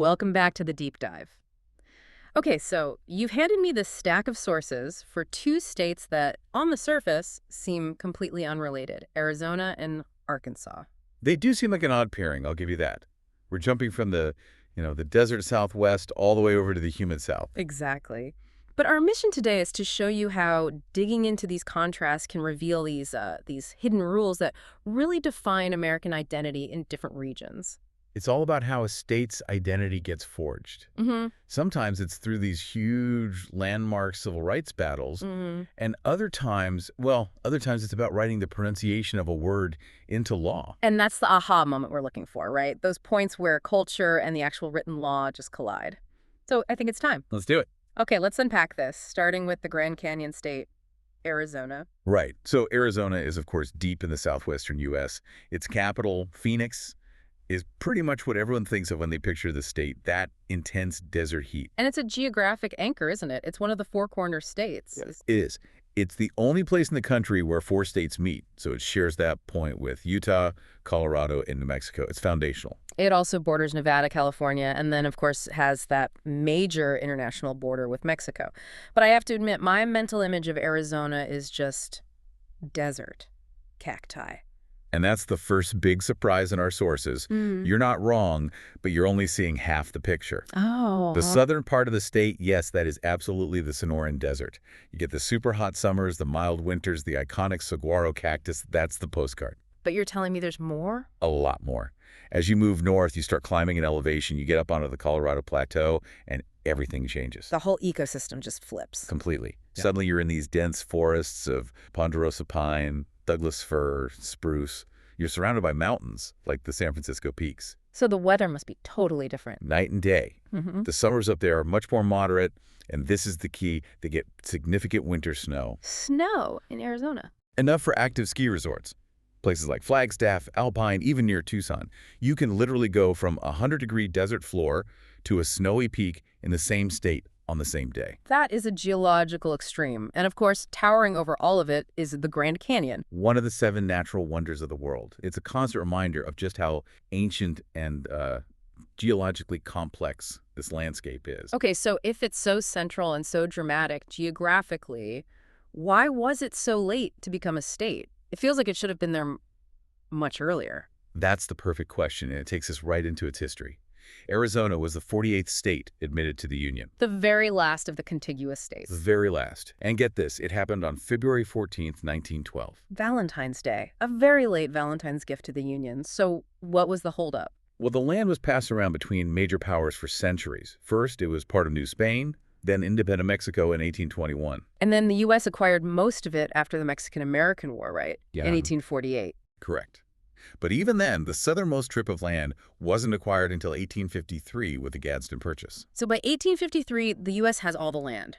welcome back to the deep dive. Okay, so you've handed me this stack of sources for two states that, on the surface, seem completely unrelated, Arizona and Arkansas. They do seem like an odd pairing, I'll give you that. We're jumping from the desert Southwest all the way over to the humid South. Exactly. But our mission today is to show you how digging into these contrasts can reveal these hidden rules that really define American identity in different regions. It's all about how a state's identity gets forged. Mm-hmm. Sometimes it's through these huge landmark civil rights battles, and other times it's about writing the pronunciation of a word into law. And that's the aha moment we're looking for, right? Those points where culture and the actual written law just collide. So I think it's time. Let's do it. Okay, let's unpack this, starting with the Grand Canyon State, Arizona. Right. So Arizona is, of course, deep in the southwestern U.S. Its capital, Phoenix, is pretty much what everyone thinks of when they picture the state, that intense desert heat. And it's a geographic anchor, isn't it? It's one of the four corner states. Yes. It is. It's the only place in the country where four states meet, so it shares that point with Utah, Colorado, and New Mexico. It's foundational. It also borders Nevada, California, and then, of course, has that major international border with Mexico. But I have to admit, my mental image of Arizona is just desert, cacti. And that's the first big surprise in our sources. You're not wrong, but you're only seeing half the picture. Oh. The southern part of the state, yes, that is absolutely the Sonoran Desert. You get the super hot summers, the mild winters, the iconic saguaro cactus. That's the postcard. But you're telling me there's more? A lot more. As you move north, you start climbing in elevation, you get up onto the Colorado Plateau, and everything changes. The whole ecosystem just flips. Completely. Yeah. Suddenly you're in these dense forests of ponderosa pine, Douglas fir, spruce. You're surrounded by mountains, like the San Francisco Peaks. So the weather must be totally different. Night and day. The summers up there are much more moderate, and this is the key. They get significant winter snow. Snow in Arizona. Enough for active ski resorts. Places like Flagstaff, Alpine, even near Tucson. You can literally go from a 100-degree desert floor to a snowy peak in the same state on the same day. That is a geological extreme. And of course, towering over all of it is the Grand Canyon. One of the 7 natural wonders of the world. It's a constant reminder of just how ancient and geologically complex this landscape is. Okay, so if it's so central and so dramatic geographically, why was it so late to become a state? It feels like it should have been there much earlier. That's the perfect question, and it takes us right into its history. Arizona was the 48th state admitted to the Union. The very last of the contiguous states. The very last. And get this, it happened on February 14th, 1912. Valentine's Day. A very late Valentine's gift to the Union. So what was the holdup? Well, the land was passed around between major powers for centuries. First, it was part of New Spain, then independent Mexico in 1821. And then the U.S. acquired most of it after the Mexican-American War, right? Yeah. In 1848. Correct. But even then, the southernmost strip of land wasn't acquired until 1853 with the Gadsden Purchase. So by 1853, the U.S. has all the land.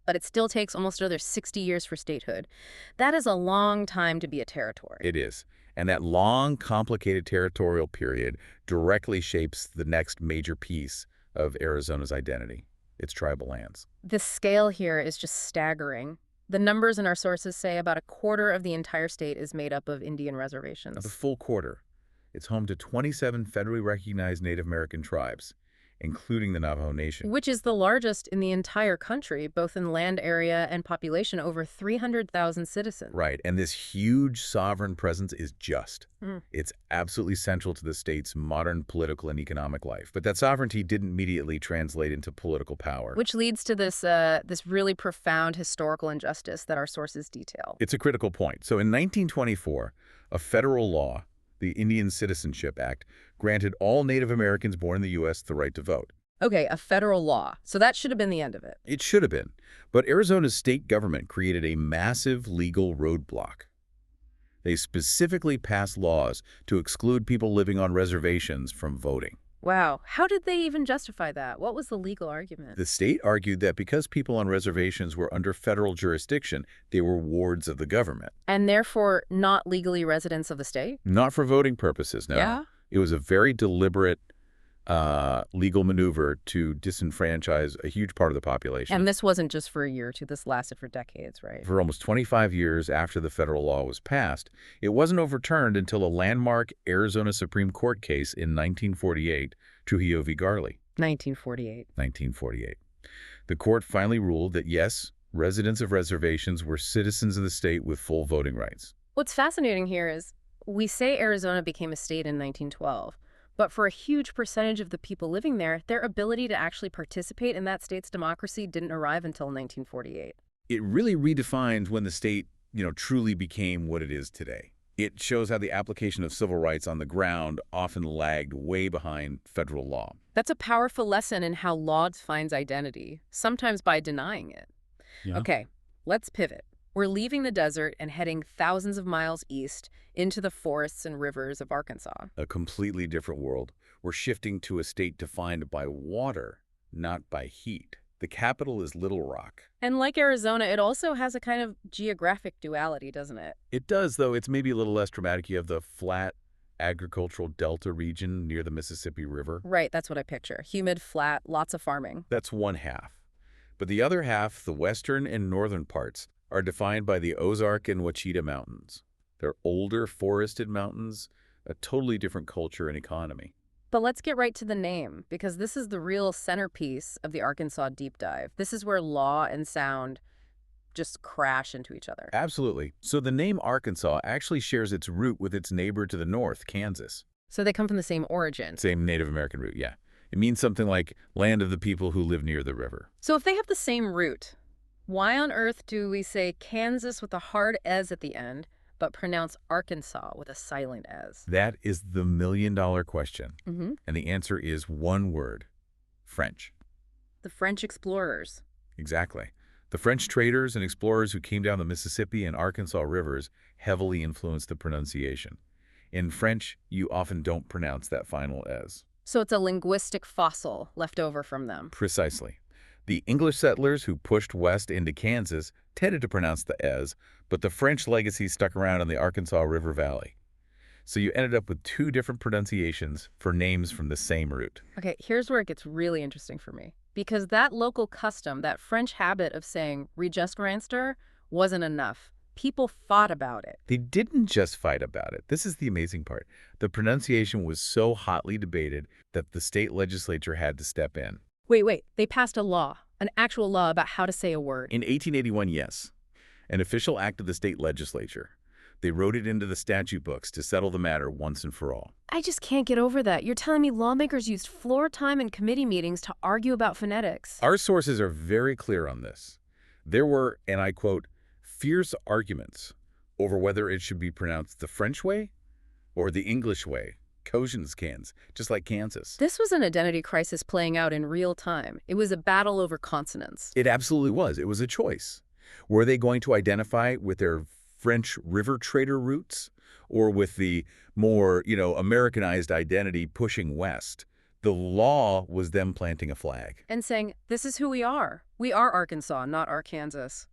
But it still takes almost another 60 years for statehood. That is a long time to be a territory. It is. And that long, complicated territorial period directly shapes the next major piece of Arizona's identity, its tribal lands. The scale here is just staggering. The numbers in our sources say about a quarter of the entire state is made up of Indian reservations. The full quarter. It's home to 27 federally recognized Native American tribes, including the Navajo Nation. Which is the largest in the entire country, both in land area and population, over 300,000 citizens. Right, and this huge sovereign presence is just. It's absolutely central to the state's modern political and economic life. But that sovereignty didn't immediately translate into political power. Which leads to this really profound historical injustice that our sources detail. It's a critical point. So in 1924, a federal law, the Indian Citizenship Act, granted all Native Americans born in the U.S. the right to vote. Okay, a federal law. So that should have been the end of it. It should have been. But Arizona's state government created a massive legal roadblock. They specifically passed laws to exclude people living on reservations from voting. Wow. How did they even justify that? What was the legal argument? The state argued that because people on reservations were under federal jurisdiction, they were wards of the government. And therefore not legally residents of the state? Not for voting purposes, no. Yeah? It was a very deliberate legal maneuver to disenfranchise a huge part of the population. And this wasn't just for a year or two. This lasted for decades, right? For almost 25 years after the federal law was passed, it wasn't overturned until a landmark Arizona Supreme Court case in 1948, Trujillo v. Garley. 1948. 1948. The court finally ruled that yes, residents of reservations were citizens of the state with full voting rights. What's fascinating here is we say Arizona became a state in 1912, but for a huge percentage of the people living there, their ability to actually participate in that state's democracy didn't arrive until 1948. It really redefines when the state, truly became what it is today. It shows how the application of civil rights on the ground often lagged way behind federal law. That's a powerful lesson in how law defines identity, sometimes by denying it. Yeah. Okay, let's pivot. We're leaving the desert and heading thousands of miles east into the forests and rivers of Arkansas. A completely different world. We're shifting to a state defined by water, not by heat. The capital is Little Rock. And like Arizona, it also has a kind of geographic duality, doesn't it? It does, though. It's maybe a little less dramatic. You have the flat agricultural delta region near the Mississippi River. Right, that's what I picture. Humid, flat, lots of farming. That's one half. But the other half, the western and northern parts, are defined by the Ozark and Ouachita Mountains. They're older, forested mountains, a totally different culture and economy. But let's get right to the name, because this is the real centerpiece of the Arkansas deep dive. This is where law and sound just crash into each other. Absolutely. So the name Arkansas actually shares its root with its neighbor to the north, Kansas. So they come from the same origin. Same Native American root, yeah. It means something like land of the people who live near the river. So if they have the same root, why on earth do we say Kansas with a hard S at the end, but pronounce Arkansas with a silent S? That is the million-dollar question. Mm-hmm. And the answer is one word: French. The French explorers. Exactly. The French traders and explorers who came down the Mississippi and Arkansas rivers heavily influenced the pronunciation. In French, you often don't pronounce that final S. So it's a linguistic fossil left over from them. Precisely. The English settlers who pushed west into Kansas tended to pronounce the S, but the French legacy stuck around in the Arkansas River Valley. So you ended up with two different pronunciations for names from the same root. Okay, here's where it gets really interesting for me. Because that local custom, that French habit of saying registre wasn't enough. People fought about it. They didn't just fight about it. This is the amazing part. The pronunciation was so hotly debated that the state legislature had to step in. Wait. They passed a law, an actual law about how to say a word. In 1881, yes. An official act of the state legislature. They wrote it into the statute books to settle the matter once and for all. I just can't get over that. You're telling me lawmakers used floor time in committee meetings to argue about phonetics. Our sources are very clear on this. There were, and I quote, fierce arguments over whether it should be pronounced the French way or the English way, Cogent's cans, just like Kansas. This was an identity crisis playing out in real time. It was a battle over consonants. It absolutely was. It was a choice. Were they going to identify with their French river trader roots or with the more, Americanized identity pushing west? The law was them planting a flag. And saying, this is who we are. We are Arkansas, not Arkansas.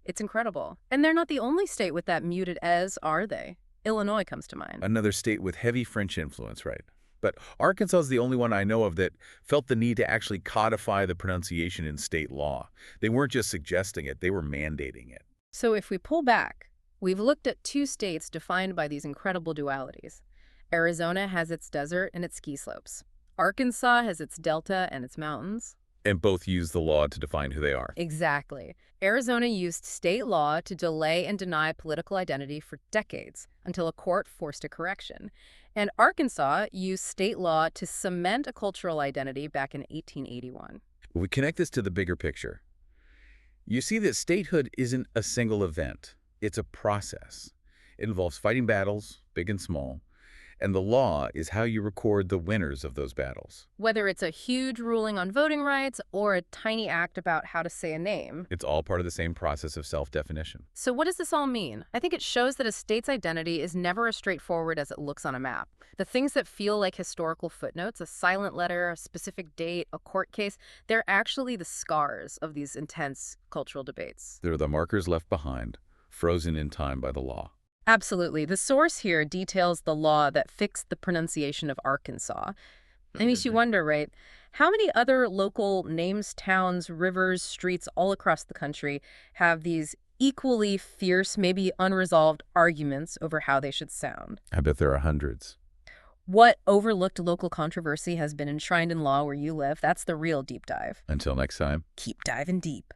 It's incredible. And they're not the only state with that muted S, are they? Illinois comes to mind. Another state with heavy French influence, right? But Arkansas is the only one I know of that felt the need to actually codify the pronunciation in state law. They weren't just suggesting it, they were mandating it. So if we pull back, we've looked at two states defined by these incredible dualities. Arizona has its desert and its ski slopes. Arkansas has its delta and its mountains. And both use the law to define who they are. Exactly. Arizona used state law to delay and deny political identity for decades until a court forced a correction. And Arkansas used state law to cement a cultural identity back in 1881. We connect this to the bigger picture. You see that statehood isn't a single event. It's a process. It involves fighting battles, big and small, and the law is how you record the winners of those battles. Whether it's a huge ruling on voting rights or a tiny act about how to say a name. It's all part of the same process of self-definition. So what does this all mean? I think it shows that a state's identity is never as straightforward as it looks on a map. The things that feel like historical footnotes, a silent letter, a specific date, a court case, they're actually the scars of these intense cultural debates. They're the markers left behind, frozen in time by the law. Absolutely. The source here details the law that fixed the pronunciation of Arkansas. It makes you wonder, right? How many other local names, towns, rivers, streets all across the country have these equally fierce, maybe unresolved arguments over how they should sound? I bet there are hundreds. What overlooked local controversy has been enshrined in law where you live? That's the real deep dive. Until next time. Keep diving deep.